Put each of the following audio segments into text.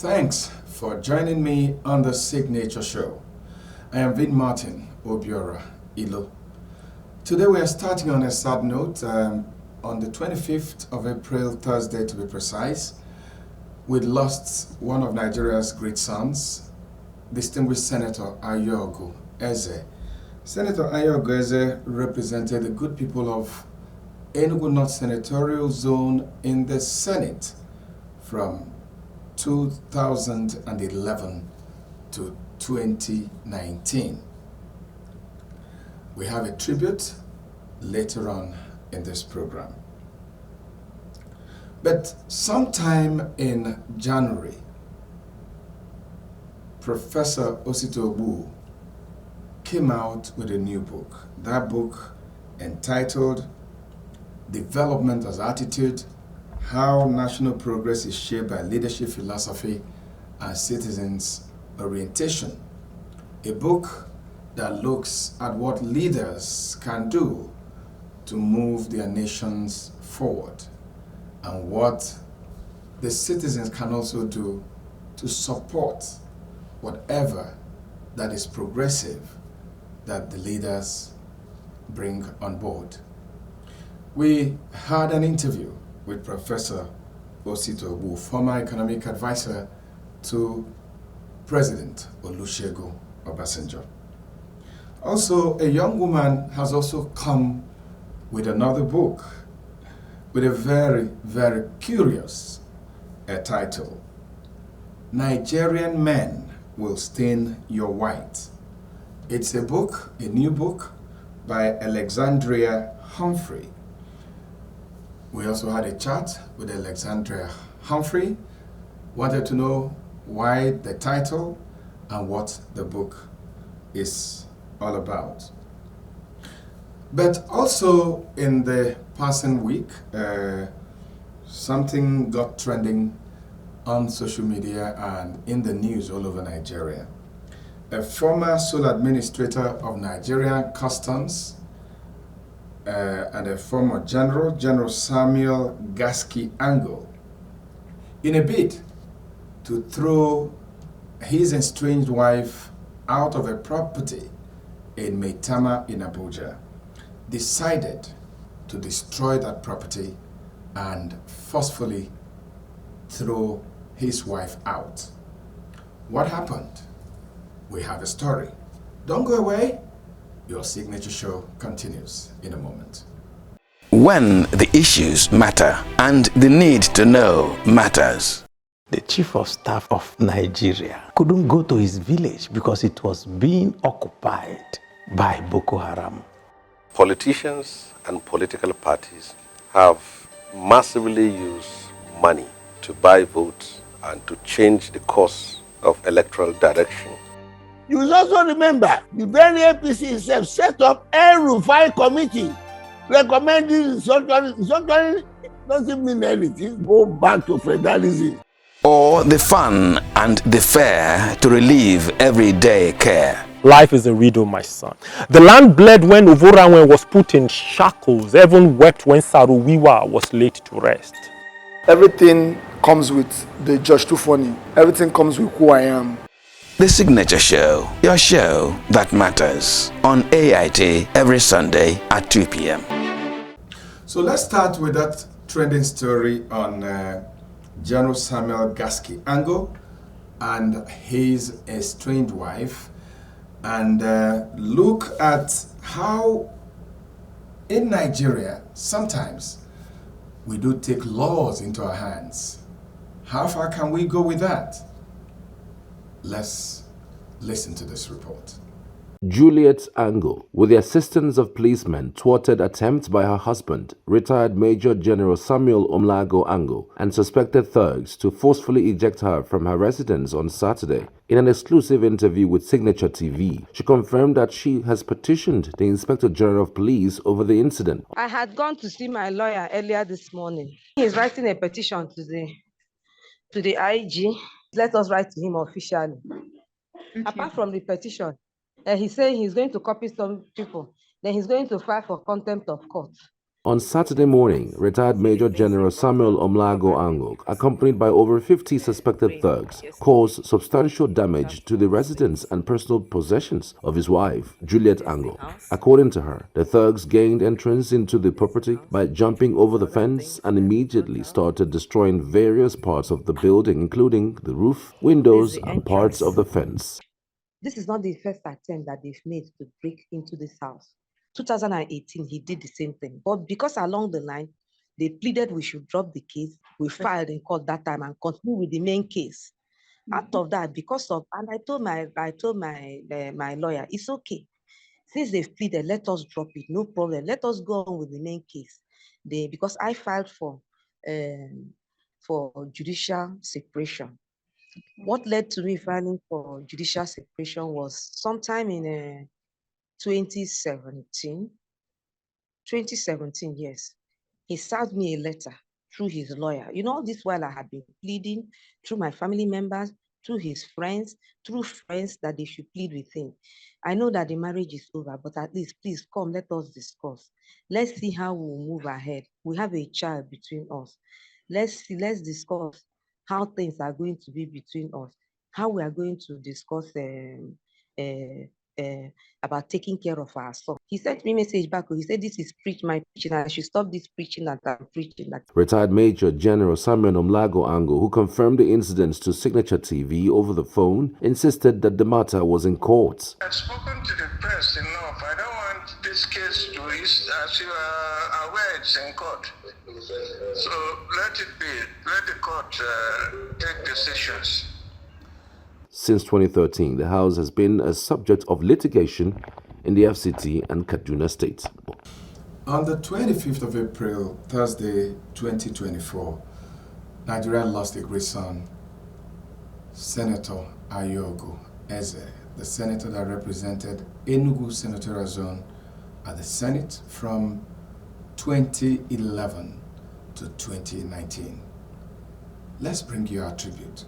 Thanks for joining me on the Signature Show. I am Vin Martin Obiora Ilo. Today we are starting on a sad note. On the 25th of April, Thursday to be precise, we lost one of Nigeria's great sons, distinguished Senator Ayogu Eze. Senator Ayogu Eze represented the good people of Enugu North Senatorial Zone in the Senate from 2011 to 2019. We have a tribute later on in this program. But sometime in January, Professor Osito Ogbu came out with a new book. That book entitled Development as Attitude, How National Progress is Shaped by Leadership Philosophy and Citizens Orientation. A book that looks at what leaders can do to move their nations forward and what the citizens can also do to support whatever that is progressive that the leaders bring on board. We had an interview with Professor Osito Ogbu, former economic advisor to President Olusegun Obasanjo. Also, a young woman has also come with another book with a very, very curious title. Nigerian Men Will Stain Your White. It's a book, a new book by Alexandria Humphrey. We also had a chat with Alexandria Humphrey, wanted to know why the title and what the book is all about. But also in the passing week, something got trending on social media and in the news all over Nigeria. A former sole administrator of Nigerian Customs and a former General Samuel Gasky Ango, in a bid to throw his estranged wife out of a property in Maitama in Abuja, decided to destroy that property and forcefully throw his wife out. What happened? We have a story. Don't go away. Your Signature Show continues in a moment. When the issues matter and the need to know matters. The chief of staff of Nigeria couldn't go to his village because it was being occupied by Boko Haram. Politicians and political parties have massively used money to buy votes and to change the course of electoral direction. You will also remember the very APC itself set up a Rufai committee recommending restructuring doesn't mean anything. Go back to federalism. Or the fun and the fair to relieve everyday care. Life is a riddle, my son. The land bled when Uvoranwen was put in shackles. Heaven wept when Saruwiwa was laid to rest. Everything comes with the Judge Too Funny. Everything comes with who I am. The Signature Show, your show that matters, on AIT every Sunday at 2 p.m. So let's start with that trending story on General Samuel Gasky Ango and his estranged wife, and look at how in Nigeria sometimes we do take laws into our hands. How far can we go with that? Let's listen to this report. Juliet Ango, with the assistance of policemen, thwarted attempts by her husband, retired Major General Samuel Omlago Ango, and suspected thugs to forcefully eject her from her residence on Saturday. In an exclusive interview with Signature TV, she confirmed that she has petitioned the Inspector General of Police over the incident. I had gone to see my lawyer earlier this morning. He's writing a petition to the IG. Let us write to him officially. Okay. Apart from the petition, he's saying he's going to copy some people. Then he's going to file for contempt of court. On Saturday morning, retired Major General Samuel Omlago Ango, accompanied by over 50 suspected thugs, caused substantial damage to the residence and personal possessions of his wife, Juliet Ango. According to her, the thugs gained entrance into the property by jumping over the fence and immediately started destroying various parts of the building, including the roof, windows, and parts of the fence. This is not the first attempt that they've made to break into this house. 2018, he did the same thing. But because along the line, they pleaded we should drop the case, we filed in court that time and continue with the main case. Out of that, because of, and I told my lawyer, it's okay. Since they've pleaded, let us drop it, no problem. Let us go on with the main case. Because I filed for judicial separation. What led to me filing for judicial separation was sometime in 2017, yes. He served me a letter through his lawyer. You know, all this while I had been pleading through my family members, through his friends, through friends that they should plead with him. I know that the marriage is over, but at least, please come, let us discuss. Let's see how we'll move ahead. We have a child between us. Let's discuss how things are going to be between us, how we are going to discuss about taking care of our son. He sent me a message back. He said, this is my preaching. I should stop this preaching that I'm preaching. Retired Major General Samuel Omlago Ango, who confirmed the incidents to Signature TV over the phone, insisted that the matter was in court. I've spoken to the press enough. I don't want this case to reach, as you are aware, it's in court. So let it be. Let the court take decisions. Since 2013, the house has been a subject of litigation in the FCT and Kaduna State. On the 25th of April, Thursday, 2024, Nigeria lost a great son, Senator Ayogo Eze, the senator that represented Enugu Senatorial Zone at the Senate from 2011 to 2019. Let's bring you our tribute.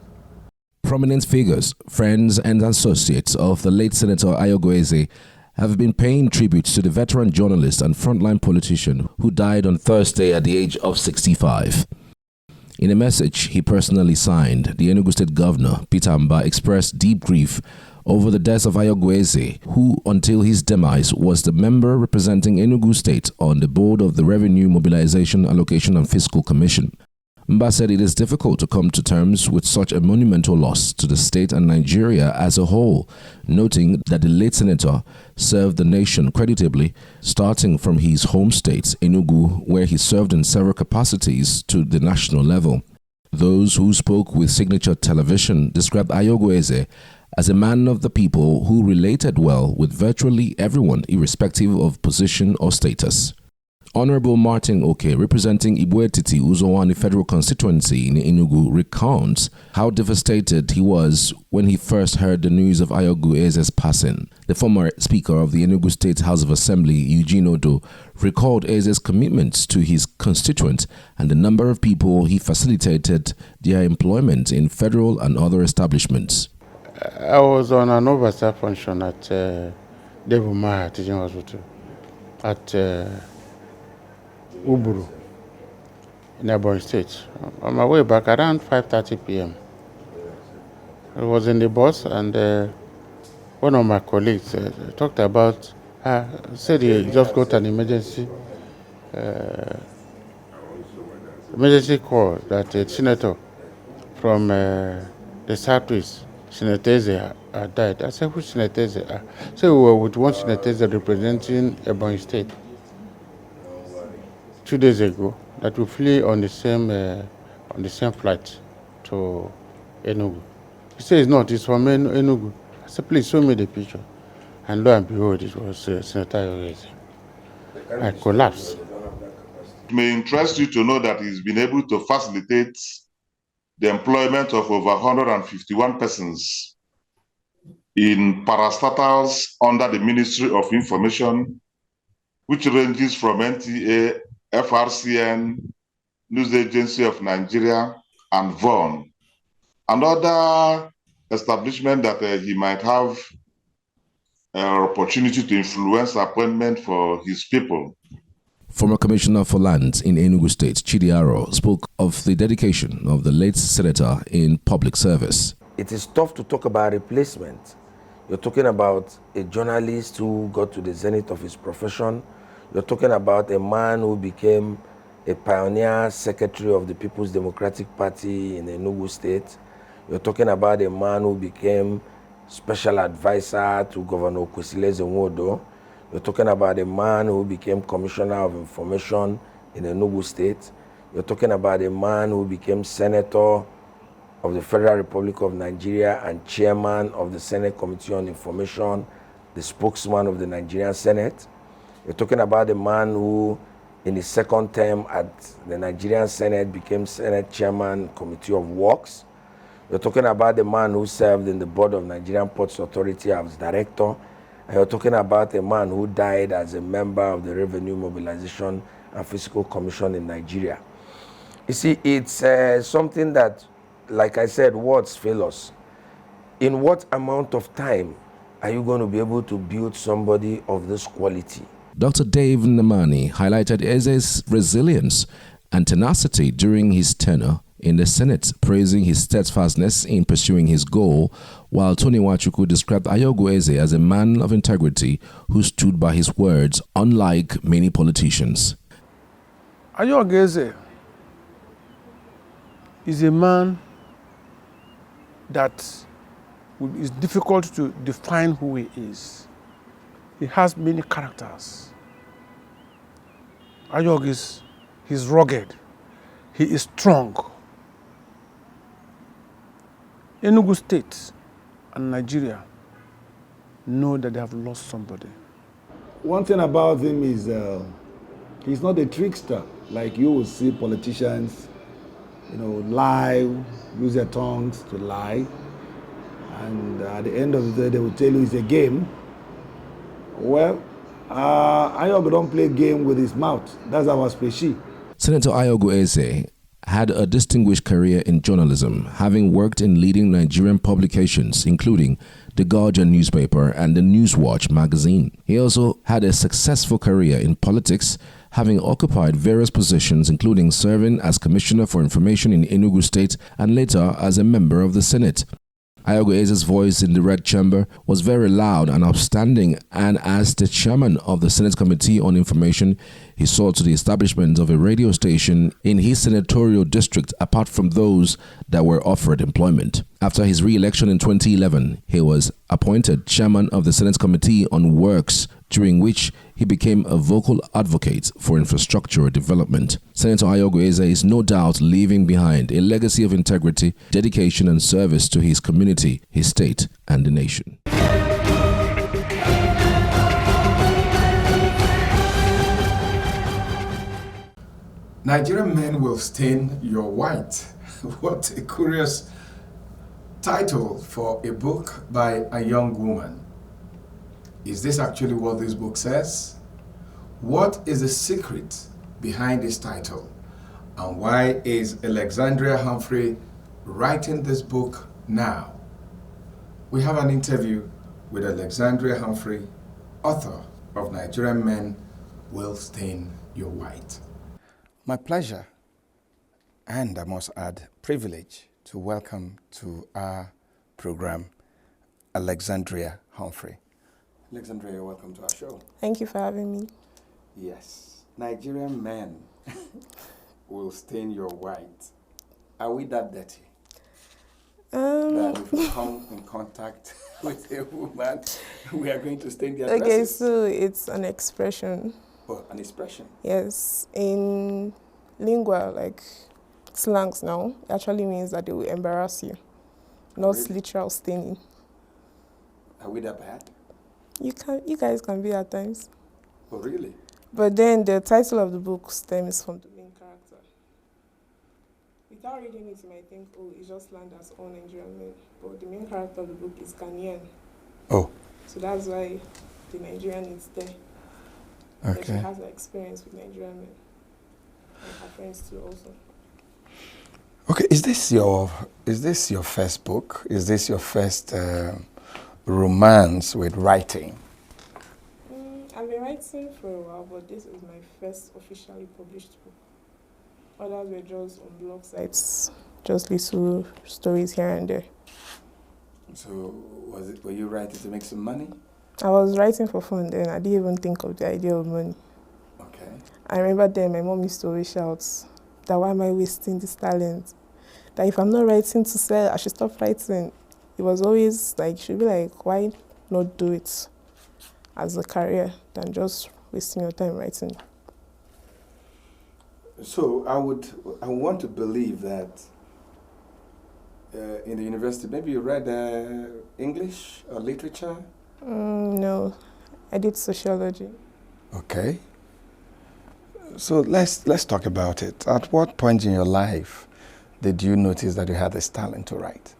Prominent figures, friends and associates of the late Senator Ayogo Eze have been paying tribute to the veteran journalist and frontline politician who died on Thursday at the age of 65. In a message he personally signed, the Enugu State Governor, Peter Amba, expressed deep grief over the death of Ayogo Eze, who, until his demise, was the member representing Enugu State on the board of the Revenue Mobilization, Allocation and Fiscal Commission. Mba said it is difficult to come to terms with such a monumental loss to the state and Nigeria as a whole, noting that the late senator served the nation creditably, starting from his home state, Enugu, where he served in several capacities to the national level. Those who spoke with Signature Television described Ayogo Eze as a man of the people who related well with virtually everyone, irrespective of position or status. Honorable Martin Oke, representing Ibuetiti Uzowani Federal Constituency in Enugu, recounts how devastated he was when he first heard the news of Ayogo Eze's passing. The former Speaker of the Enugu State House of Assembly, Eugene Odo, recalled Eze's commitment to his constituents and the number of people he facilitated their employment in federal and other establishments. I was on an oversight function at Devumaya Teaching Hospital at Uburu in Ebonyi State. On my way back around 5:30 p.m. I was in the bus and one of my colleagues talked about, said he just got an emergency call that a senator from the Southwest, Senator Eze, died. I said, which Senator Eze? So we were with one Senator Eze representing Ebonyi State 2 days ago, that we flew on the same flight to Enugu. He said it's not, it's from Enugu. I said, please show me the picture. And lo and behold, it was Senator Ayogo Eze. I collapsed. It may interest you to know that he's been able to facilitate the employment of over 151 persons in parastatals under the Ministry of Information, which ranges from NTA, FRCN, News Agency of Nigeria, and VON, and other establishments that he might have opportunity to influence appointment for his people. Former Commissioner for Lands in Enugu State, Chidi Aro, spoke of the dedication of the late senator in public service. It is tough to talk about replacement. You're talking about a journalist who got to the zenith of his profession. You're talking about a man who became a pioneer secretary of the People's Democratic Party in Enugu State. You're talking about a man who became special advisor to Governor Kwesile Nwodo. You're talking about a man who became Commissioner of Information in Enugu State. You're talking about a man who became Senator of the Federal Republic of Nigeria and Chairman of the Senate Committee on Information, the spokesman of the Nigerian Senate. You're talking about a man who, in his second term at the Nigerian Senate, became Senate Chairman, Committee of Works. You're talking about the man who served in the board of Nigerian Ports Authority as director. And you're talking about a man who died as a member of the Revenue Mobilization and Fiscal Commission in Nigeria. You see, it's something that, like I said, words fail us. In what amount of time are you going to be able to build somebody of this quality? Dr. Dave Namani highlighted Eze's resilience and tenacity during his tenure in the Senate, praising his steadfastness in pursuing his goal, while Tony Nwachukwu described Ayogu Eze as a man of integrity who stood by his words, unlike many politicians. Ayogu Eze is a man that is difficult to define who he is. He has many characters. Ayogu he's rugged. He is strong. Enugu State and Nigeria know that they have lost somebody. One thing about him is he's not a trickster like you will see politicians, lie, use their tongues to lie, and at the end of the day they will tell you it's a game. Well, Ayogu don't play game with his mouth. That's our species. Senator Ayogu Eze had a distinguished career in journalism, having worked in leading Nigerian publications, including the Guardian newspaper and the Newswatch magazine. He also had a successful career in politics, having occupied various positions, including serving as Commissioner for Information in Enugu State and later as a member of the Senate. Ayogu Eze's voice in the Red Chamber was very loud and outstanding, and as the chairman of the Senate Committee on Information, he saw to the establishment of a radio station in his senatorial district apart from those that were offered employment. After his re-election in 2011, he was appointed chairman of the Senate Committee on Works, during which he became a vocal advocate for infrastructure development. Senator Ayogu Eze is no doubt leaving behind a legacy of integrity, dedication and service to his community, his state and the nation. Nigerian men will stain your white. What a curious title for a book by a young woman. Is this actually what this book says? What is the secret behind this title? And why is Alexandria Humphrey writing this book now? We have an interview with Alexandria Humphrey, author of Nigerian Men Will Stain Your White. My pleasure, and I must add, privilege to welcome to our program Alexandria Humphrey. Alexandria, welcome to our show. Thank you for having me. Yes, Nigerian men will stain your white. Are we that dirty? That if we come in contact with a woman, we are going to stain their dresses? Okay, so it's an expression. Oh, an expression? Yes, in lingua, like slangs now, it actually means that they will embarrass you, not really? Literal staining. Are we that bad? You guys can be at times. Oh, really? But then the title of the book stems from the main character. Without reading it, you might think, oh, it's just land as all Nigerian men. But the main character of the book is Ghanaian. Oh. So that's why the Nigerian is there. Okay. She has an experience with Nigerian men. And her friends too also. Okay, is this your first book? Is this your first romance with writing? I I've been writing for a while, but this is my first officially published book. Others were just on blog sites, just little stories here and there. So, were you writing to make some money? I was writing for fun then. I didn't even think of the idea of money. Okay. I remember then my mom used to always shout that why am I wasting this talent? That if I'm not writing to sell, I should stop writing. It was always like, she'd be like, why not do it as a career than just wasting your time writing? So I want to believe that in the university, maybe you read English or literature? No, I did sociology. Okay. So let's talk about it. At what point in your life did you notice that you had this talent to write?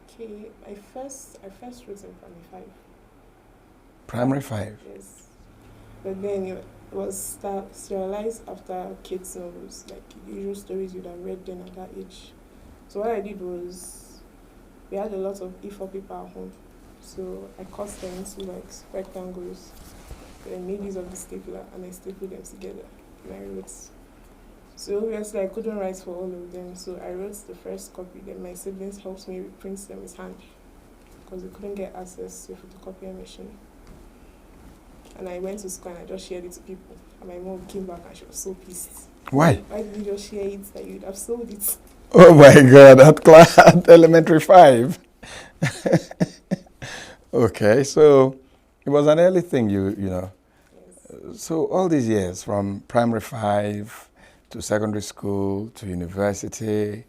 Okay, I first wrote in primary 5. Primary 5? Yes. But then it was serialized after kids' novels, like the usual stories you'd have read then at that age. So what I did was, we had a lot of A4 paper at home. So I cut them into like rectangles, then made use of the stapler and I stapled them together and I wrote. So obviously I couldn't write for all of them, so I wrote the first copy, then my siblings helped me reprint them with hand because they couldn't get access to a photocopier machine. And I went to school and I just shared it to people. And my mom came back and she was so pissed. Why? Why did you just share it that you'd have sold it? Oh my God, at class, at elementary 5. Okay, so it was an early thing, you know. Yes. So all these years, from primary 5 to secondary school to university,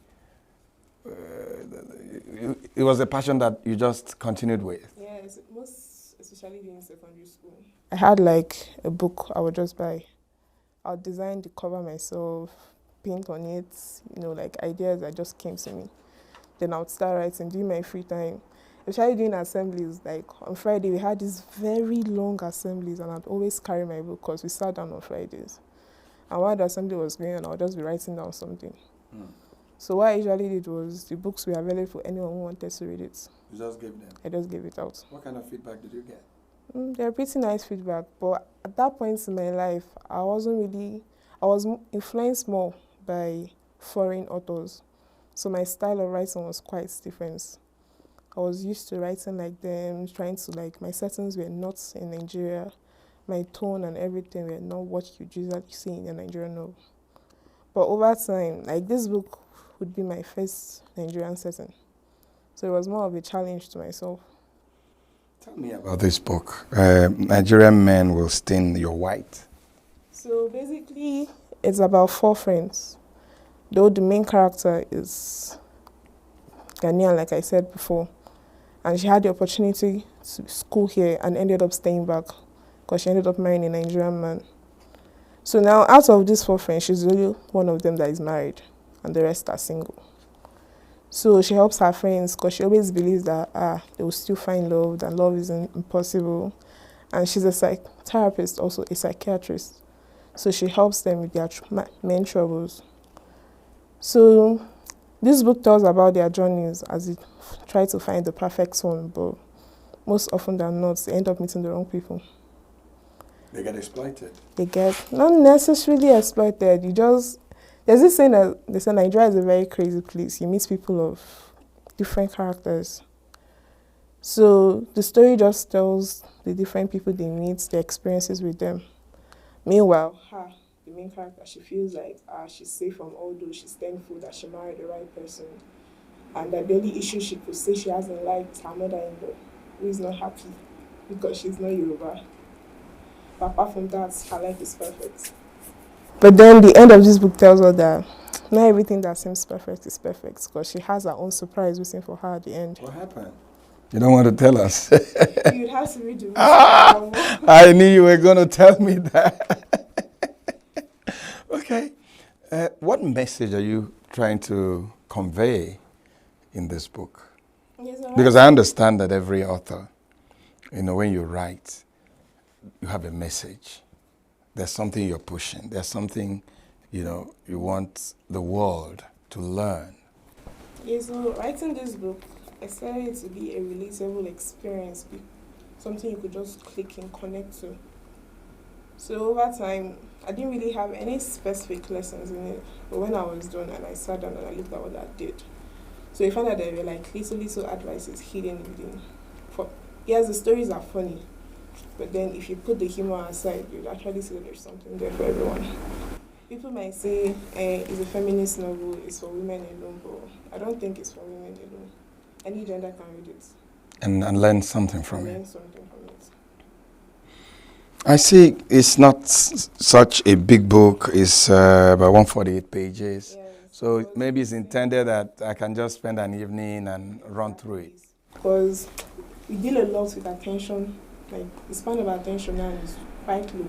it was a passion that you just continued with? Yes, most especially during secondary school. I had like a book I would just buy. I'll design the cover myself, paint on it, you know, like ideas that just came to me. Then I would start writing during my free time. Especially doing assemblies, like on Friday we had these very long assemblies and I'd always carry my book because we sat down on Fridays. And while the assembly was going on, I would just be writing down something. So what I usually did was, the books were available for anyone who wanted to read it. You just gave them? I just gave it out. What kind of feedback did you get? They were pretty nice feedback, but at that point in my life, I was influenced more by foreign authors. So my style of writing was quite different. I was used to writing like them, my settings were not in Nigeria. My tone and everything were not what you usually see in a Nigerian novel. But over time, like this book would be my first Nigerian setting. So it was more of a challenge to myself. Tell me about this book, Nigerian Men Will Stain Your White. So basically, it's about 4 friends. Though the main character is Ghanaian, like I said before. And she had the opportunity to school here and ended up staying back because she ended up marrying a Nigerian man. So now, out of these 4 friends, she's really one of them that is married and the rest are single. So she helps her friends because she always believes that they will still find love, that love isn't impossible. And she's a therapist, also a psychiatrist. So she helps them with their main troubles. So this book tells about their journeys as they try to find the perfect one, but most often than not, they end up meeting the wrong people. They get exploited? They get not necessarily exploited. There's this saying that they say Nigeria is a very crazy place. You meet people of different characters. So the story just tells the different people they meet, their experiences with them. Meanwhile, the main character, she feels like she's safe from all those. She's thankful that she married the right person. And the only issue she could say she hasn't liked her mother-in-law, who is not happy because she's not Yoruba. But apart from that, her life is perfect. But then the end of this book tells her that not everything that seems perfect is perfect because she has her own surprise waiting for her at the end. What happened? You don't want to tell us? You'd have to read the book. I knew you were going to tell me that. Okay. What message are you trying to convey in this book? Yes, because I understand that every author, when you write, you have a message. There's something you're pushing. There's something, you want the world to learn. Yeah, so writing this book, I expected it to be a relatable experience, something you could just click and connect to. So over time, I didn't really have any specific lessons in it. But when I was done and I sat down and I looked at what I did, so I found out there were like little advices hidden within. Yes, the stories are funny, but then if you put the humor aside, you'd actually see that there's something there for everyone. People might say it's a feminist novel, it's for women alone, but I don't think it's for women alone. Any gender can read it. And learn something from it. Learn something from it. I see it's not such a big book. It's about 148 pages. Yes, so maybe it's intended that I can just spend an evening and run through it. Because we deal a lot with attention. Like, the span of attention now is quite low.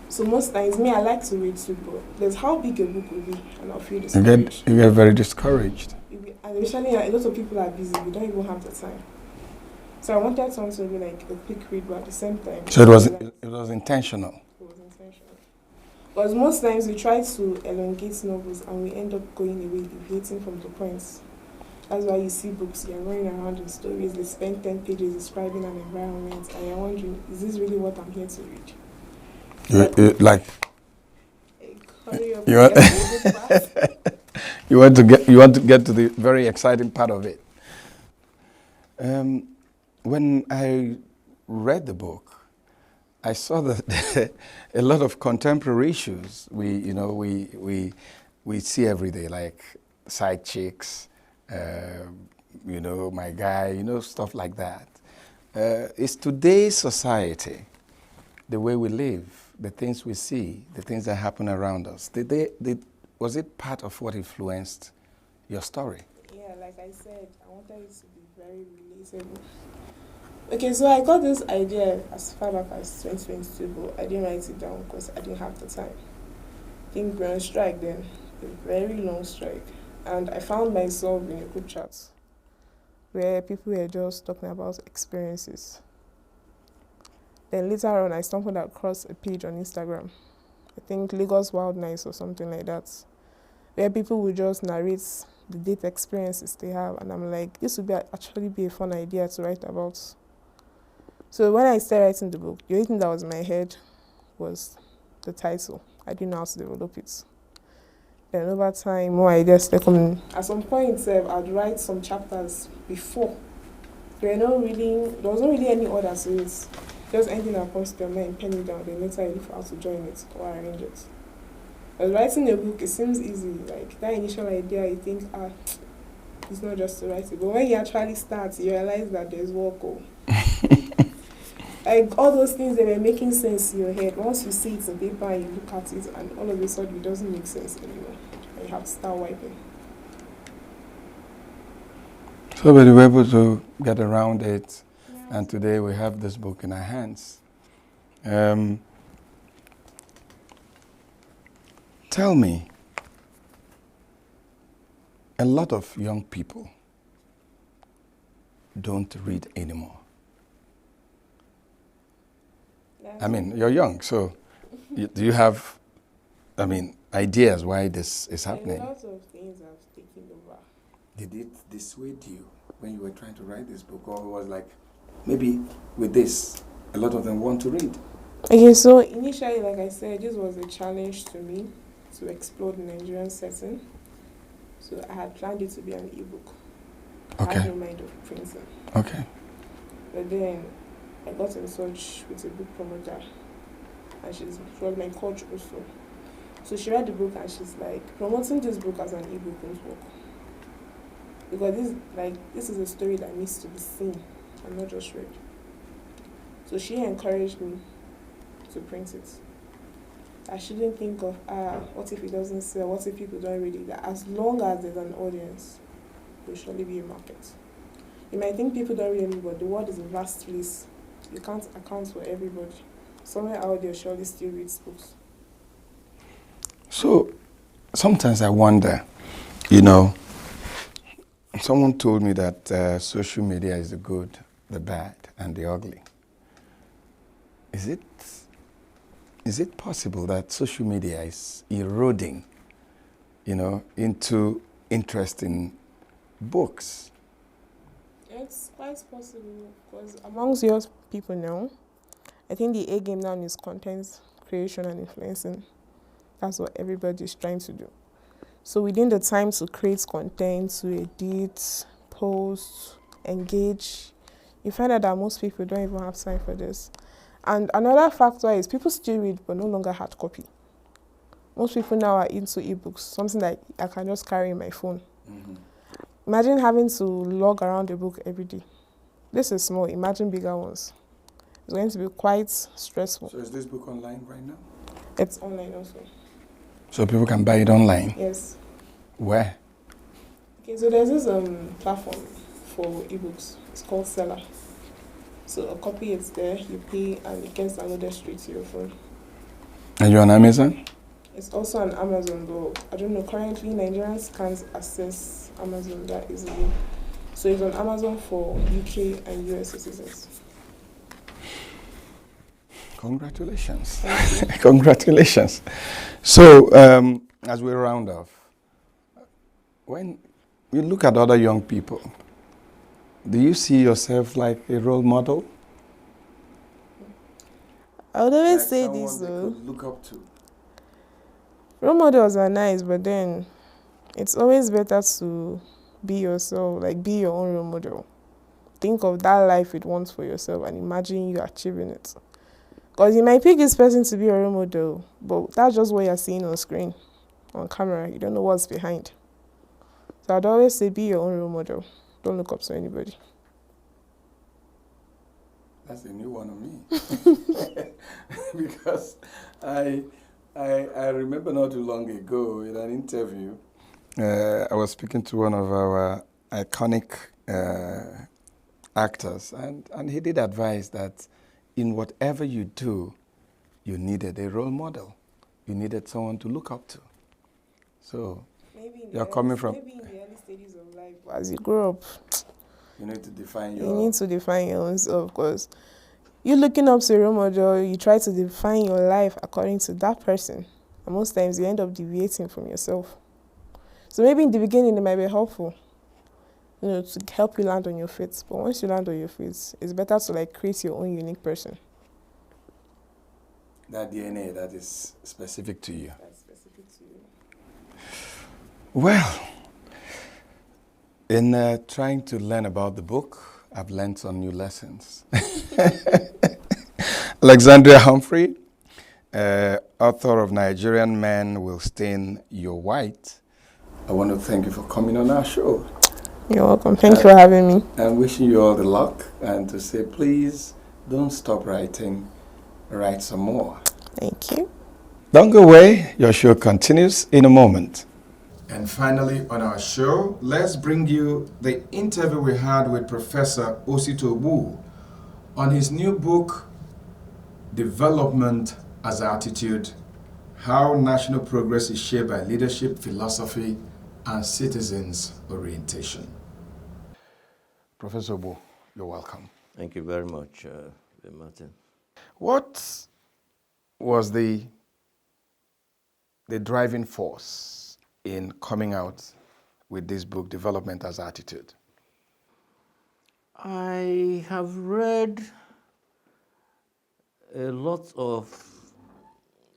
So most times, I like to read too, but there's how big a book will be, and I'll feel discouraged. You get very discouraged. And especially a lot of people are busy, we don't even have the time. So I wanted something to be like a quick read, but at the same time. So it was intentional. It was intentional. Because most times we try to elongate novels and we end up going away, deviating from the points. That's why you see books, you're running around in stories, they spend 10 pages describing an environment, and you're wondering, is this really what I'm here to read? You want to get to the very exciting part of it. When I read the book, I saw that a lot of contemporary issues we see every day, like side chicks, my guy, stuff like that. It's today's society, the way we live, the things we see, the things that happen around us. Was it part of what influenced your story? Yeah, like I said, I wanted it to be very relatable. Okay, so I got this idea as far back as 2022, but I didn't write it down because I didn't have the time. I think we're on strike then, a very long strike. And I found myself in a group chat where people were just talking about experiences. Then later on, I stumbled across a page on Instagram, I think Lagos Wild Nights or something like that, where people would just narrate the date experiences they have. And I'm like, this would actually be a fun idea to write about. So when I started writing the book, the only thing that was in my head was the title. I didn't know how to develop it. Then over time, more ideas started coming. At some point, I'd write some chapters before. There was not really any order to it. Just anything that comes to your mind, pen it down, then later you look for how to join it or arrange it. But writing a book, it seems easy. Like that initial idea, you think, it's not just to write it. But when you actually start, you realize that there's work. Like all those things that were making sense in your head, once you see it in paper and you look at it, and all of a sudden it doesn't make sense anymore. And you have to start wiping. So we were able to get around it, and today we have this book in our hands. Tell me, a lot of young people don't read anymore. I mean, you're young, so do you have, ideas why this is happening? A lot of things have taken over. Did it dissuade you when you were trying to write this book, or it was like, maybe with this, a lot of them want to read? Okay, so initially, like I said, this was a challenge to me to explore the Nigerian setting. So I had planned it to be an ebook. Okay. I had no mind of printing. Okay. But then I got in touch with a book promoter, and she was my coach also. So she read the book and she's like, promoting this book as an ebook won't work. Because this is a story that needs to be seen and not just read. So she encouraged me to print it. I shouldn't think of, what if it doesn't sell, what if people don't read it? That as long as there's an audience, there will surely be a market. You might think people don't read anymore, but the world is a vast place. You can't account for everybody. Somewhere out there surely still reads books. So sometimes I wonder, someone told me that social media is the good, the bad, and the ugly. Is it possible that social media is eroding, into interest in books? It's quite possible because amongst young people now, I think the A game now is content creation and influencing. That's what everybody's trying to do. So within the time to create content, to edit, post, engage, you find out that most people don't even have time for this. And another factor is people still read but no longer hard copy. Most people now are into ebooks, something that I can just carry in my phone. Mm-hmm. Imagine having to log around a book every day. This is small, imagine bigger ones. It's going to be quite stressful. So is this book online right now? It's online also. So people can buy it online? Yes. Where? Okay, so there's this platform for ebooks. It's called Seller. So a copy is there, you pay, and it gets downloaded straight to your phone. And you're on Amazon? It's also on Amazon, though I don't know. Currently, Nigerians can't access Amazon that easily. So it's on Amazon for UK and US citizens. Congratulations. Congratulations. So, as we round off, when you look at other young people, do you see yourself like a role model? I would always like say someone this, they though. could look up to? Role models are nice, but then it's always better to be yourself, like be your own role model. Think of that life you'd want for yourself and imagine you achieving it. Because you might pick this person to be a role model, but that's just what you're seeing on screen, on camera. You don't know what's behind. So I'd always say be your own role model. Don't look up to anybody. That's a new one on me. Because I remember not too long ago in an interview, I was speaking to one of our iconic actors, and he did advise that in whatever you do, you needed a role model. You needed someone to look up to. So you're coming from... Maybe in the early stages of life, as you grow up, you need to define your... You need to define your own self, because you looking up to a role model, you try to define your life according to that person. And most times you end up deviating from yourself. So maybe in the beginning it might be helpful, to help you land on your feet. But once you land on your feet, it's better to like create your own unique person. That DNA that is specific to you. That's specific to you. Well, in trying to learn about the book, I've learned some new lessons. Alexandria Humphrey, author of Nigerian Men Will Stain Your White. I want to thank you for coming on our show. You're welcome. Thanks for having me. I'm wishing you all the luck, and to say, please don't stop writing. Write some more. Thank you. Don't go away. Your show continues in a moment. And finally, on our show, let's bring you the interview we had with Professor Osito Ogbu on his new book, Development as Attitude: How National Progress is Shaped by Leadership, Philosophy, and Citizens' Orientation. Professor Ogbu, you're welcome. Thank you very much, Martin. What was the driving force in coming out with this book, Development as Attitude? I have read a lot of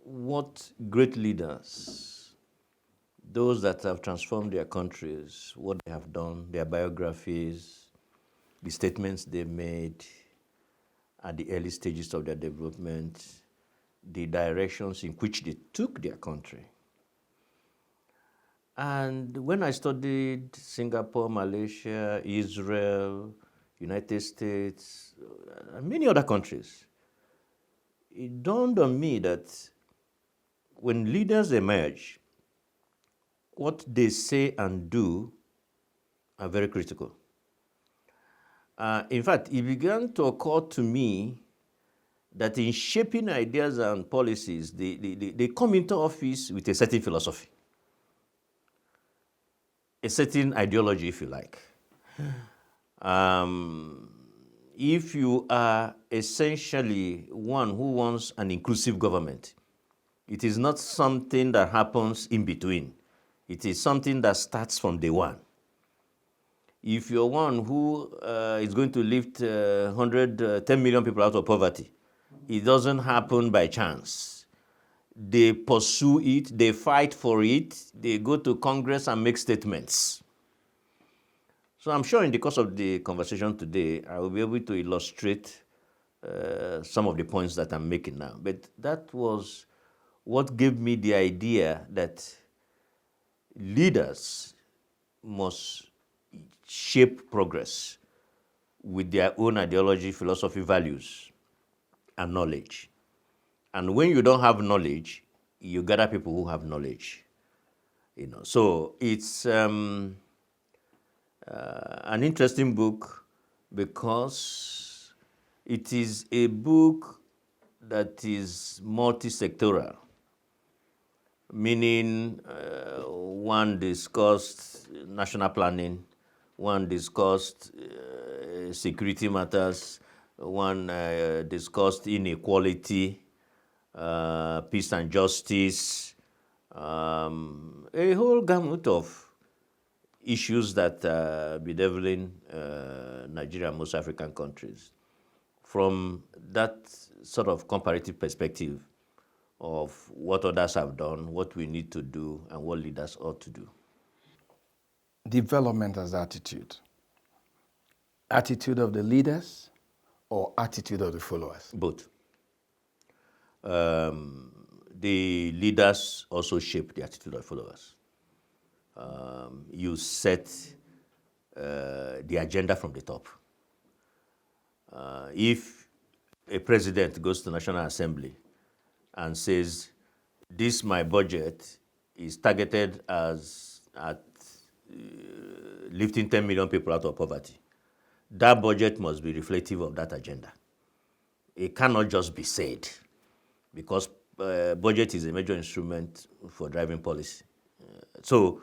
what great leaders, those that have transformed their countries, what they have done, their biographies, the statements they made at the early stages of their development, the directions in which they took their country. And when I studied Singapore, Malaysia, Israel, United States, and many other countries, it dawned on me that when leaders emerge, what they say and do are very critical. In fact, it began to occur to me that in shaping ideas and policies, they come into office with a certain philosophy, a certain ideology, if you like. If you are essentially one who wants an inclusive government, it is not something that happens in between. It is something that starts from day one. If you're one who is going to lift 10 million people out of poverty, It doesn't happen by chance. They pursue it, they fight for it, they go to Congress and make statements. So I'm sure in the course of the conversation today, I will be able to illustrate some of the points that I'm making now. But that was what gave me the idea that leaders must shape progress with their own ideology, philosophy, values, and knowledge. And when you don't have knowledge, you gather people who have knowledge. So it's an interesting book because it is a book that is multi-sectoral, meaning one discussed national planning, one discussed security matters, one discussed inequality, peace and justice, a whole gamut of issues that are bedeviling Nigeria and most African countries. From that sort of comparative perspective of what others have done, what we need to do, and what leaders ought to do. Development as attitude. Attitude of the leaders or attitude of the followers? Both. The leaders also shape the attitude of followers. You set the agenda from the top. If a president goes to National Assembly and says, this my budget is targeted at lifting 10 million people out of poverty, that budget must be reflective of that agenda. It cannot just be said, because budget is a major instrument for driving policy. So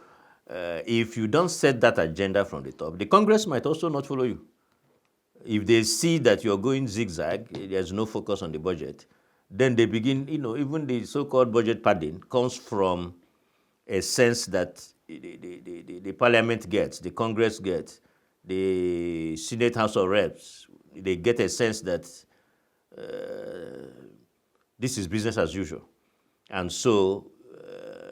if you don't set that agenda from the top, the Congress might also not follow you. If they see that you're going zigzag, there's no focus on the budget, then they begin, even the so-called budget padding comes from a sense that the Parliament gets, the Congress gets, the Senate, House of Reps, they get a sense that this is business as usual. And so,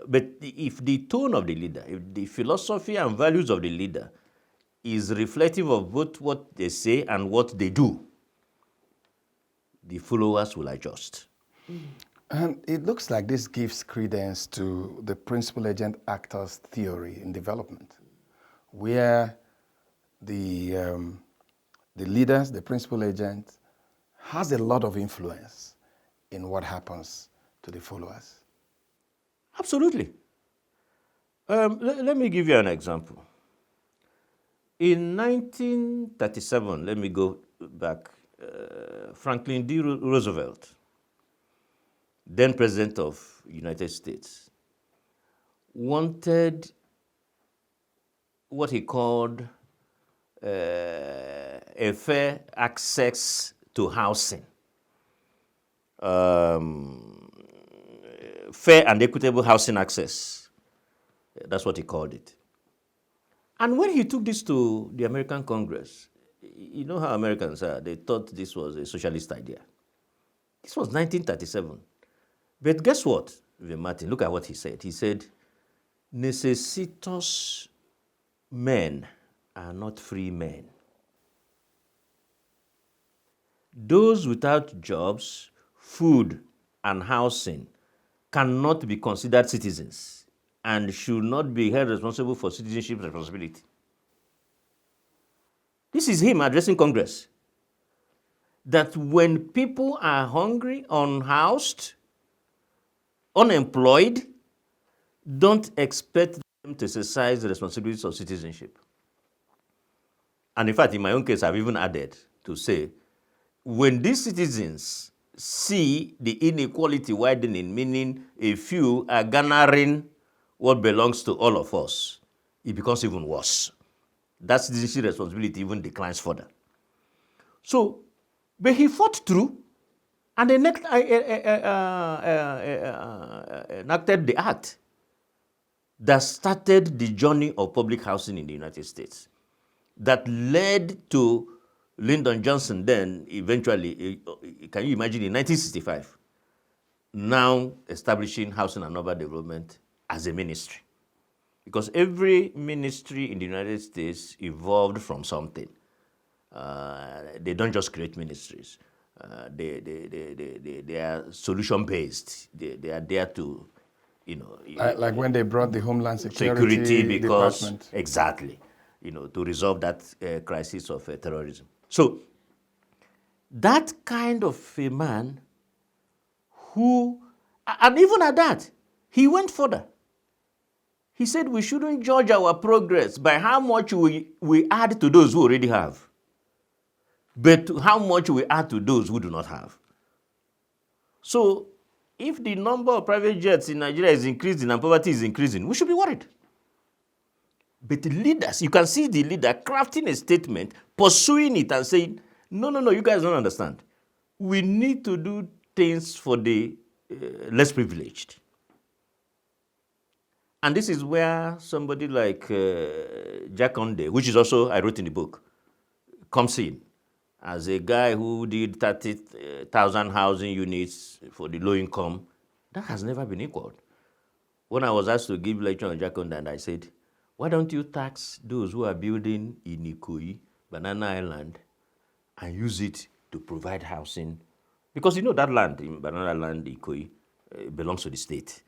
but if the tone of the leader, if the philosophy and values of the leader is reflective of both what they say and what they do, the followers will adjust. And it looks like this gives credence to the principal agent actors theory in development, where the leaders, the principal agent, has a lot of influence in what happens to the followers. Absolutely. Let me give you an example. In 1937, let me go back, Franklin D. Roosevelt, then President of the United States, wanted what he called a fair access to housing, fair and equitable housing access. That's what he called it. And when he took this to the American Congress, you know how Americans are, they thought this was a socialist idea. This was 1937. But guess what, Martin, look at what he said. He said, necessitous men are not free men. Those without jobs, food, and housing cannot be considered citizens and should not be held responsible for citizenship responsibility. This is him addressing Congress. That when people are hungry, unhoused, unemployed, don't expect them to exercise the responsibilities of citizenship. And in fact, in my own case, I've even added to say, when these citizens see the inequality widening, meaning a few are garnering what belongs to all of us, it becomes even worse. That citizenship responsibility even declines further. So, but he fought through, and enacted the act that started the journey of public housing in the United States, that led to Lyndon Johnson then eventually, can you imagine in 1965, now establishing housing and urban development as a ministry? Because every ministry in the United States evolved from something. They don't just create ministries. They are solution-based. They are there to, Like when they brought the Homeland security because, Department. exactly, to resolve that crisis of terrorism. So that kind of a man who, and even at that, he went further. He said we shouldn't judge our progress by how much we add to those who already have, but how much we add to those who do not have. So if the number of private jets in Nigeria is increasing and poverty is increasing, we should be worried. But the leaders, you can see the leader crafting a statement, pursuing it and saying, no, you guys don't understand. We need to do things for the less privileged. And this is where somebody like Jack Onde, which is also, I wrote in the book, comes in as a guy who did 30,000 housing units for the low income. That has never been equaled. When I was asked to give lecture on Jack Onde, and I said, why don't you tax those who are building in Ikoyi, Banana Island, and use it to provide housing? Because you know that land, in Banana Island, Ikoyi, belongs to the state,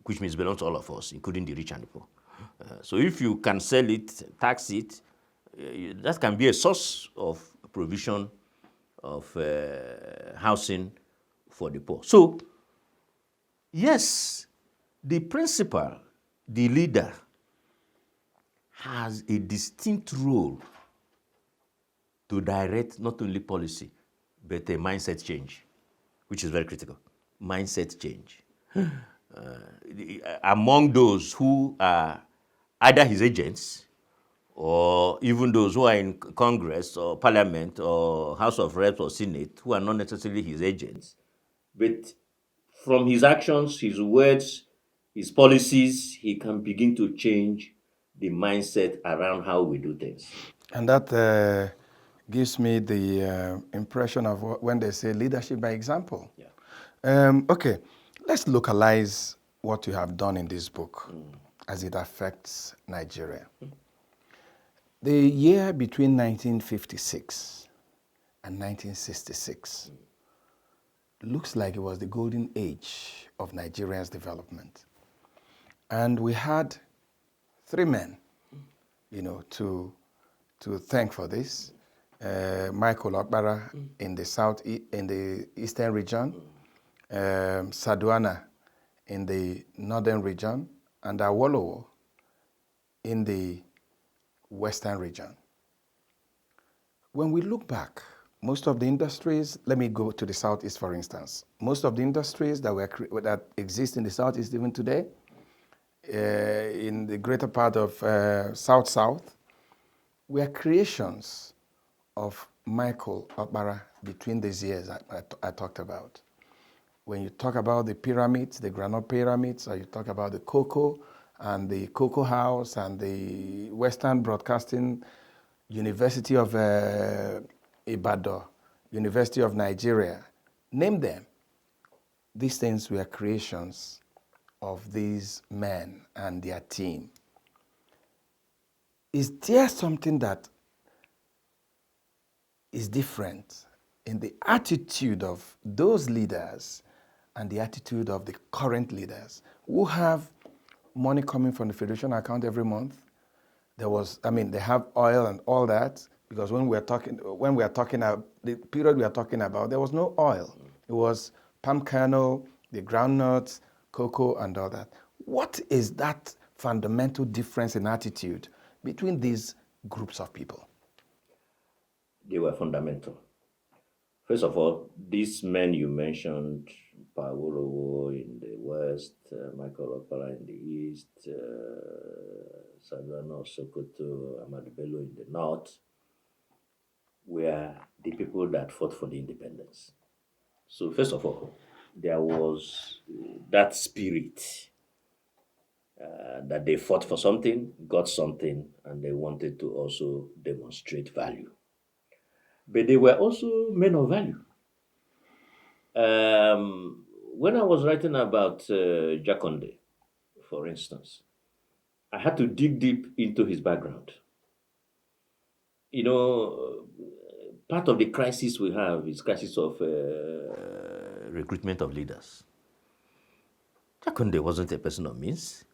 which means it belongs to all of us, including the rich and the poor. So if you can sell it, tax it, that can be a source of provision of housing for the poor. So, yes, the principal, the leader, has a distinct role to direct not only policy, but a mindset change, which is very critical. Mindset change. Among those who are either his agents or even those who are in Congress or Parliament or House of Reps or Senate, who are not necessarily his agents, but from his actions, his words, his policies, he can begin to change the mindset around how we do things. And that gives me the impression of when they say leadership by example. Yeah. Okay, let's localize what you have done in this book as it affects Nigeria. The year between 1956 and 1966 looks like it was the golden age of Nigeria's development. And we had three men, to thank for this. Michael Okpara in the eastern region, Saduana in the northern region, and Awolowo in the western region. When we look back, most of the industries, let me go to the southeast for instance, most of the industries that exist in the southeast even today, in the greater part of south-south, were creations of Michael Okpara between these years I talked about. When you talk about the pyramids, the granite pyramids, or you talk about the cocoa and the cocoa house and the Western Broadcasting University of Ibadan, University of Nigeria, name them. These things were creations of these men and their team. Is there something that is different in the attitude of those leaders and the attitude of the current leaders who have money coming from the Federation account every month? They have oil and all that, because when we are talking about the period we are talking about, there was no oil. It was palm kernel, the groundnuts, cocoa, and all that. What is that fundamental difference in attitude between these groups of people? They were fundamental. First of all, these men you mentioned, Pawolowo in the west, Michael Okpara in the east, Saduana Sokoto, Ahmadu Bello in the north, were the people that fought for the independence. So first of all, there was that spirit that they fought for something, got something, and they wanted to also demonstrate value. but they were also men of value. When I was writing about Jaconde, for instance, I had to dig deep into his background. You know, part of the crisis we have is crisis of recruitment of leaders. Jaconde wasn't a person of means,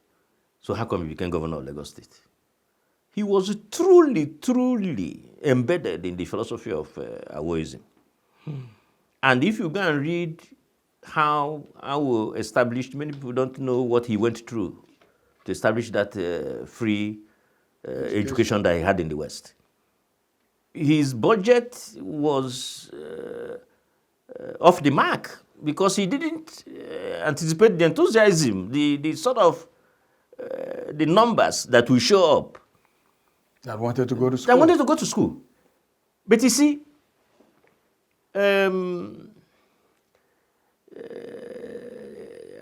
so how come he became governor of Lagos State? He was truly, truly embedded in the philosophy of Awoism. And if you go and read how Awo established, many people don't know what he went through to establish that free education that he had in the West. His budget was off the mark because he didn't anticipate the enthusiasm, the sort of the numbers that will show up. That wanted to go to school. That wanted to go to school. But you see, an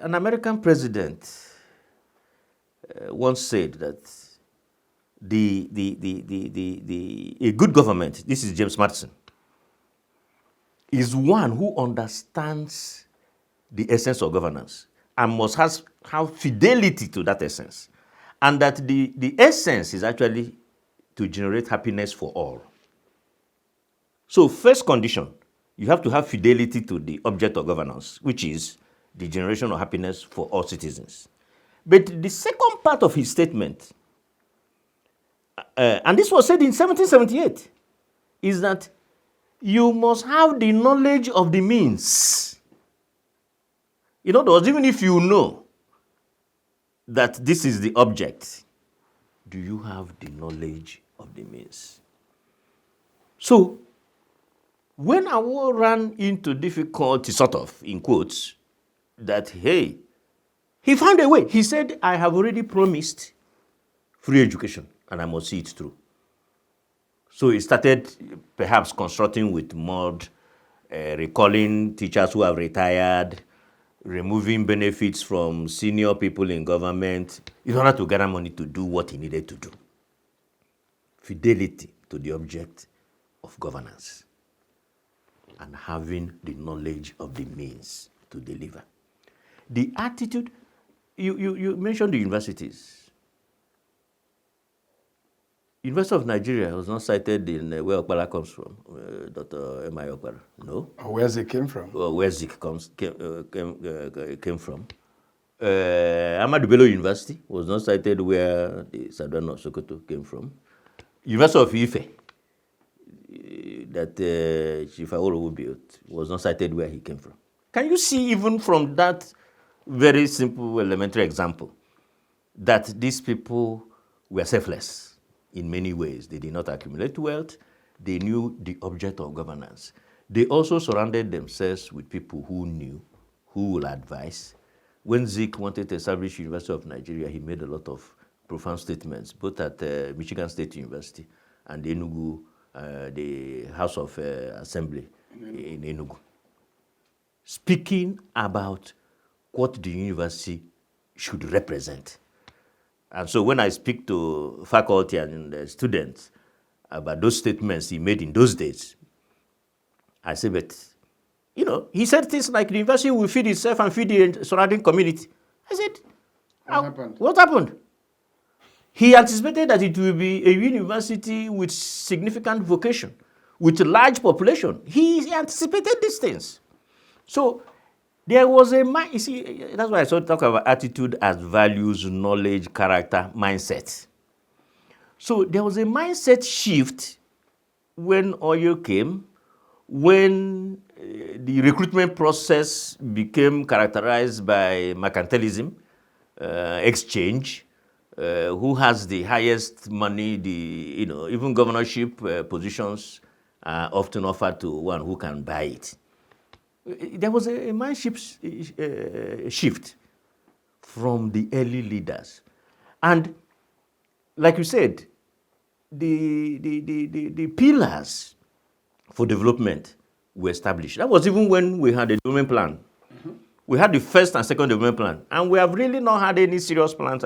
American president once said that a good government, this is James Madison, is one who understands the essence of governance and must have fidelity to that essence. And that the essence is actually to generate happiness for all. So first condition, you have to have fidelity to the object of governance, which is the generation of happiness for all citizens. But the second part of his statement, and this was said in 1778, is that you must have the knowledge of the means. In other words, even if you know that this is the object, do you have the knowledge of the means? So, when Awo ran into difficulty, sort of, in quotes, that, hey, he found a way. He said, I have already promised free education, and I must see it through. So he started perhaps constructing with mud, recalling teachers who have retired, removing benefits from senior people in government in order to gather money to do what he needed to do. Fidelity to the object of governance and having the knowledge of the means to deliver. The attitude, you mentioned the universities. University of Nigeria was not cited in where Okpara comes from, Dr. M.I. Okpara. No. Where Zik came from. Where Zik came from. Ahmadu Bello University was not cited where the Sadwana of Sokoto came from. University of Ife, that Chief Awolowo built, was not cited where he came from. Can you see even from that very simple elementary example that these people were selfless? In many ways, they did not accumulate wealth. They knew the object of governance. They also surrounded themselves with people who knew, who would advise. When Zik wanted to establish University of Nigeria, he made a lot of profound statements, both at Michigan State University and Enugu, the House of Assembly in Enugu, speaking about what the university should represent. And so when I speak to faculty and students about those statements he made in those days, I say, but, you know, he said things like the university will feed itself and feed the surrounding community. I said, what happened? He anticipated that it will be a university with significant vocation, with a large population. He anticipated these things. So there was a mind, you see, that's why I sort of talk about attitude as values, knowledge, character, mindset. So there was a mindset shift when oil came, when the recruitment process became characterized by mercantilism, exchange, who has the highest money, even governorship positions are often offered to one who can buy it. There was a mindset shift from the early leaders. And like you said, the pillars for development were established. That was even when we had a development plan. Mm-hmm. We had the first and second development plan, and we have really not had any serious plans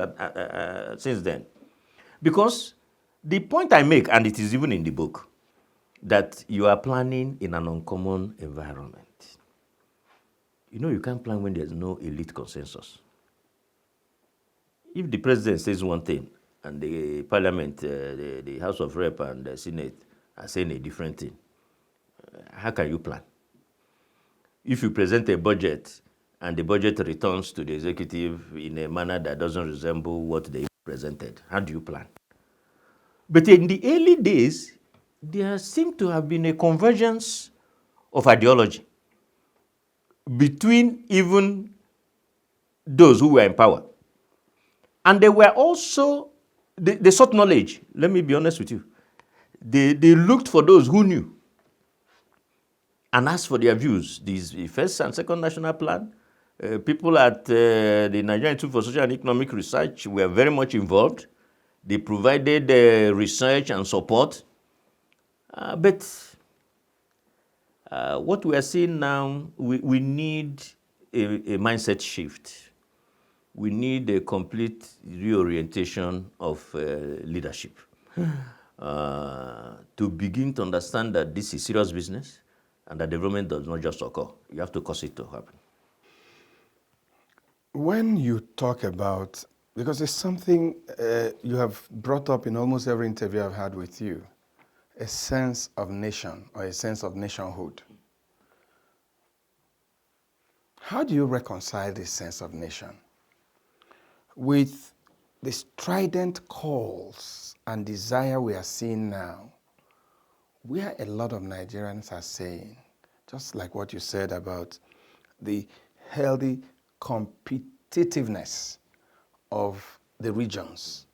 since then. Because the point I make, and it is even in the book, that you are planning in an uncommon environment. You know you can't plan when there's no elite consensus. If the president says one thing and the parliament, the House of Rep and the Senate are saying a different thing, how can you plan? If you present a budget and the budget returns to the executive in a manner that doesn't resemble what they presented, how do you plan? But in the early days, there seemed to have been a convergence of ideology between even those who were in power. And they were also, they sought knowledge. Let me be honest with you. They looked for those who knew and asked for their views. The first and second national plan, people at the Nigerian Institute for Social and Economic Research were very much involved. They provided research and support. But what we are seeing now, we need a mindset shift. We need a complete reorientation of leadership to begin to understand that this is serious business and that development does not just occur. You have to cause it to happen. When you talk about, because it's something you have brought up in almost every interview I've had with you, a sense of nation or a sense of nationhood. How do you reconcile this sense of nation with the strident calls and desire we are seeing now, where a lot of Nigerians are saying, just like what you said about the healthy competitiveness of the regions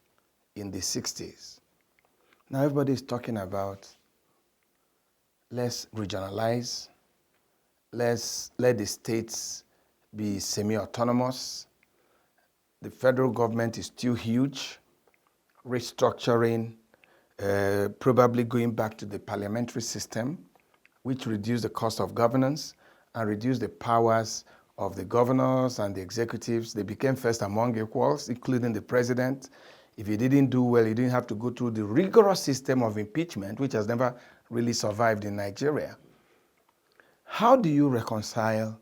in the 60s. Now everybody is talking about let's regionalize, let's let the states be semi-autonomous. The federal government is still huge, restructuring, probably going back to the parliamentary system, which reduced the cost of governance and reduced the powers of the governors and the executives. They became first among equals, including the president. If he didn't do well, he didn't have to go through the rigorous system of impeachment, which has never really survived in Nigeria. How do you reconcile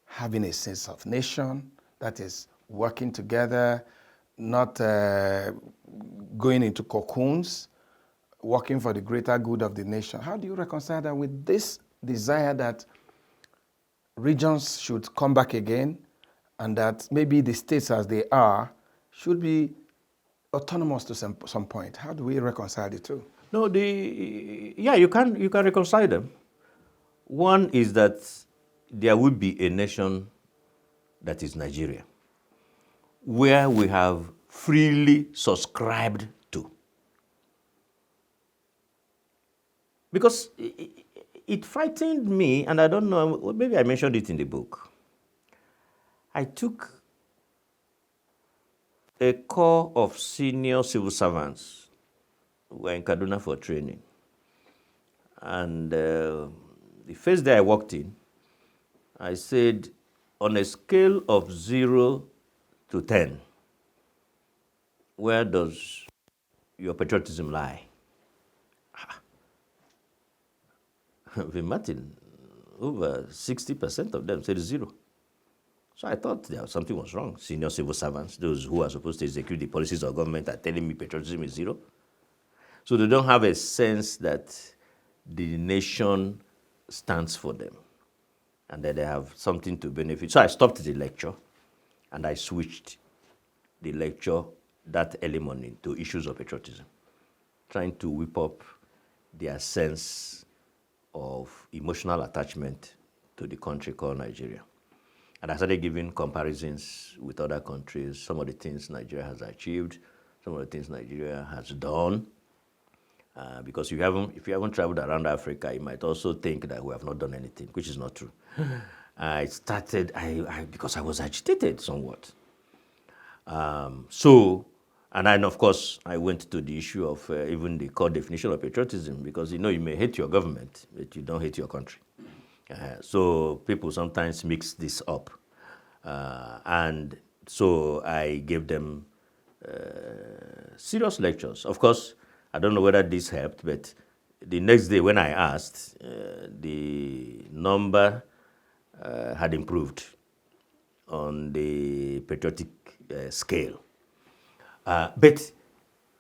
having a sense of nation that is working together, not going into cocoons, working for the greater good of the nation? How do you reconcile that with this desire that regions should come back again and that maybe the states as they are should be autonomous to some point? How do we reconcile the two? No, you can reconcile them. One is that there would be a nation that is Nigeria, where we have freely subscribed to. Because it frightened me, and I don't know, maybe I mentioned it in the book. I took a corps of senior civil servants who were in Kaduna for training. And the first day I walked in, I said, on a scale of 0 to 10, where does your patriotism lie? Martin, over 60% of them said 0. So I thought something was wrong. Senior civil servants, those who are supposed to execute the policies of government, are telling me patriotism is 0. So they don't have a sense that the nation stands for them and that they have something to benefit. So I stopped the lecture and I switched the lecture that early morning to issues of patriotism, trying to whip up their sense of emotional attachment to the country called Nigeria. And I started giving comparisons with other countries, some of the things Nigeria has achieved, some of the things Nigeria has done. Because if you haven't traveled around Africa, you might also think that we have not done anything, which is not true. I started because I was agitated somewhat. And then of course, I went to the issue of even the core definition of patriotism, because you may hate your government, but you don't hate your country. So people sometimes mix this up. And so I gave them serious lectures. Of course, I don't know whether this helped, but the next day when I asked, the number had improved on the patriotic scale. But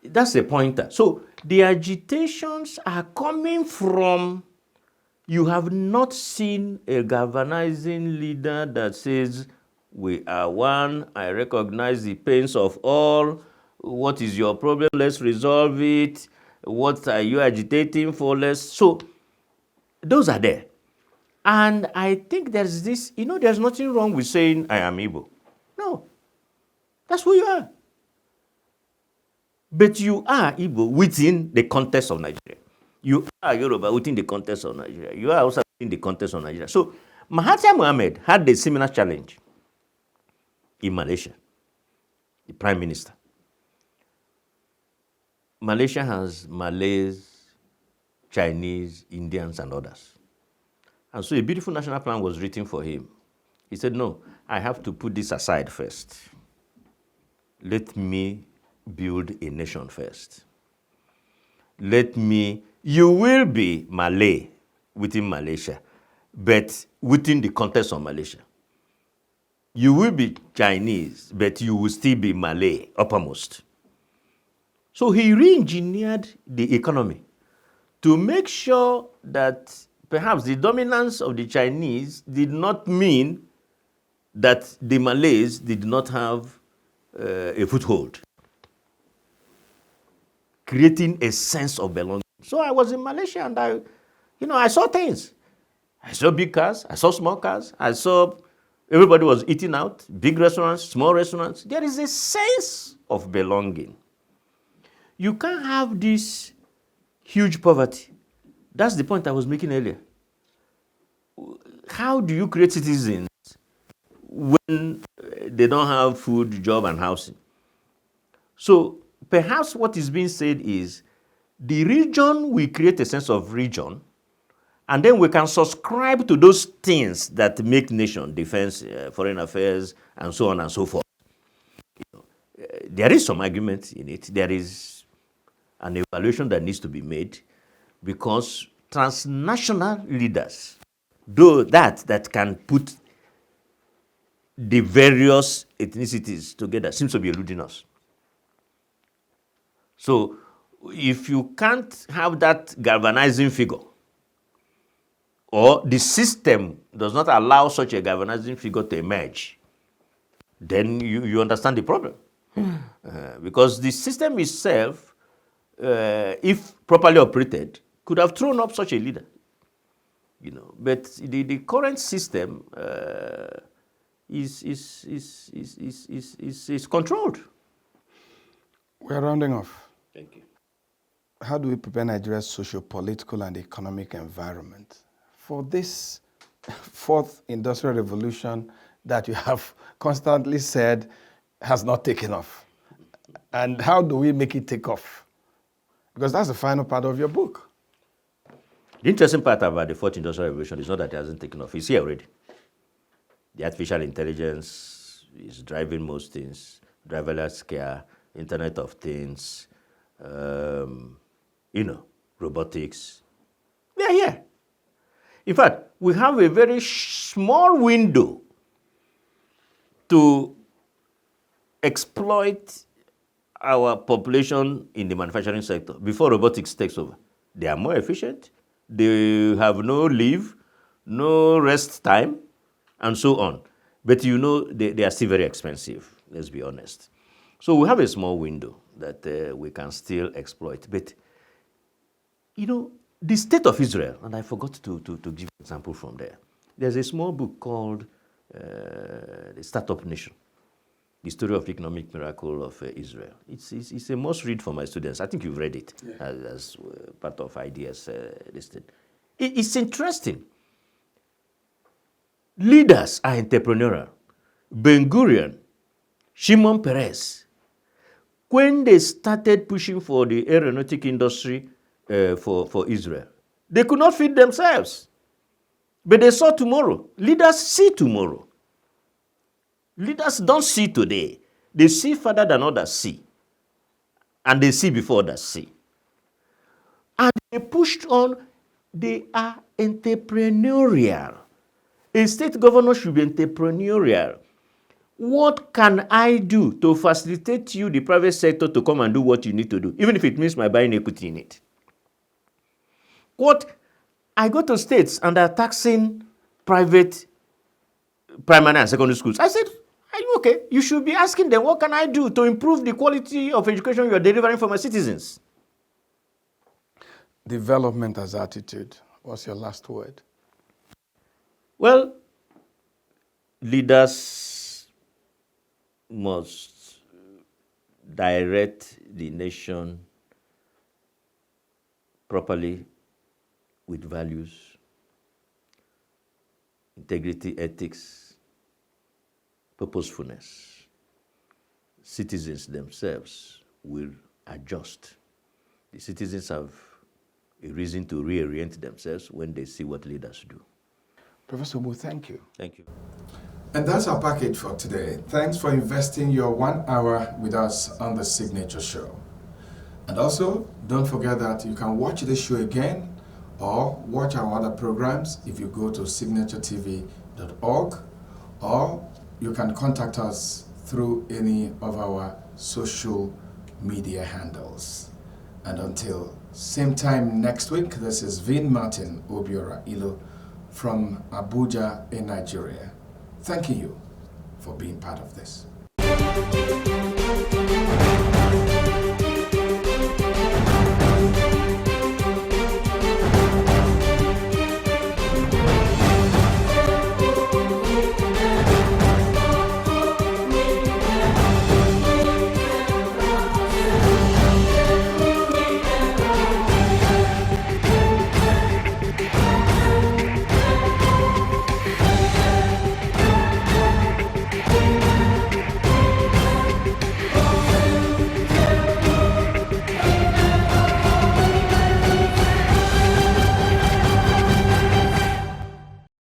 that's the pointer. So the agitations are coming from, you have not seen a galvanizing leader that says, we are one, I recognize the pains of all, what is your problem, let's resolve it, what are you agitating for, so those are there. And I think there's this, there's nothing wrong with saying, I am Igbo. No, that's who you are. But you are Igbo within the context of Nigeria. You are Yoruba within the context of Nigeria. You are also within the context of Nigeria. So Mahathir Mohamad had a similar challenge in Malaysia, the prime minister. Malaysia has Malays, Chinese, Indians, and others. And so a beautiful national plan was written for him. He said, no, I have to put this aside first. Let me build a nation first. You will be Malay within Malaysia, but within the context of Malaysia. You will be Chinese, but you will still be Malay uppermost. So he re-engineered the economy to make sure that perhaps the dominance of the Chinese did not mean that the Malays did not have a foothold, creating a sense of belonging. So I was in Malaysia and I saw things. I saw big cars, I saw small cars, I saw everybody was eating out, big restaurants, small restaurants. There is a sense of belonging. You can't have this huge poverty. That's the point I was making earlier. How do you create citizens when they don't have food, job, and housing? So perhaps what is being said is the region will create a sense of region, and then we can subscribe to those things that make nation, defense, foreign affairs, and so on and so forth. There is some argument in it. There is an evaluation that needs to be made, because transnational leaders, though that can put the various ethnicities together, seems to be eluding us. So if you can't have that galvanizing figure, or the system does not allow such a galvanizing figure to emerge, then you understand the problem. Because the system itself, if properly operated, could have thrown up such a leader. But the current system is controlled. We're rounding off. Thank you. How do we prepare Nigeria's socio-political and economic environment for this fourth industrial revolution that you have constantly said has not taken off? And how do we make it take off? Because that's the final part of your book. The interesting part about the fourth industrial revolution is not that it hasn't taken off. It's here already. The artificial intelligence is driving most things, driverless car, Internet of Things, robotics. They are here. In fact, we have a very small window to exploit our population in the manufacturing sector before robotics takes over. They are more efficient. They have no leave, no rest time, and so on. But they are still very expensive, let's be honest. So we have a small window that we can still exploit. But, the state of Israel, and I forgot to give an example from there. There's a small book called The Startup Nation, The Story of Economic Miracle of Israel. It's a must read for my students. I think you've read it as part of ideas listed. It's interesting. Leaders are entrepreneurial. Ben-Gurion, Shimon Peres, when they started pushing for the aeronautic industry for Israel, they could not feed themselves. But they saw tomorrow. Leaders see tomorrow. Leaders don't see today. They see further than others see. And they see before others see. And They pushed on, they are entrepreneurial. A state governor should be entrepreneurial. What can I do to facilitate you, the private sector, to come and do what you need to do, even if it means my buying equity in it? What? I go to states and they're taxing private primary and secondary schools. I said, are you okay? You should be asking them, what can I do to improve the quality of education you're delivering for my citizens? Development as attitude. What's your last word? Well, leaders must direct the nation properly with values, integrity, ethics, purposefulness. Citizens themselves will adjust. The citizens have a reason to reorient themselves when they see what leaders do. Professor Obu, thank you. Thank you. And that's our package for today. Thanks for investing your 1 hour with us on the Signature Show. And also, don't forget that you can watch this show again or watch our other programs if you go to signaturetv.org, or you can contact us through any of our social media handles. And until same time next week, this is Vin Martin Obiora Ilo from Abuja in Nigeria. Thanking you for being part of this.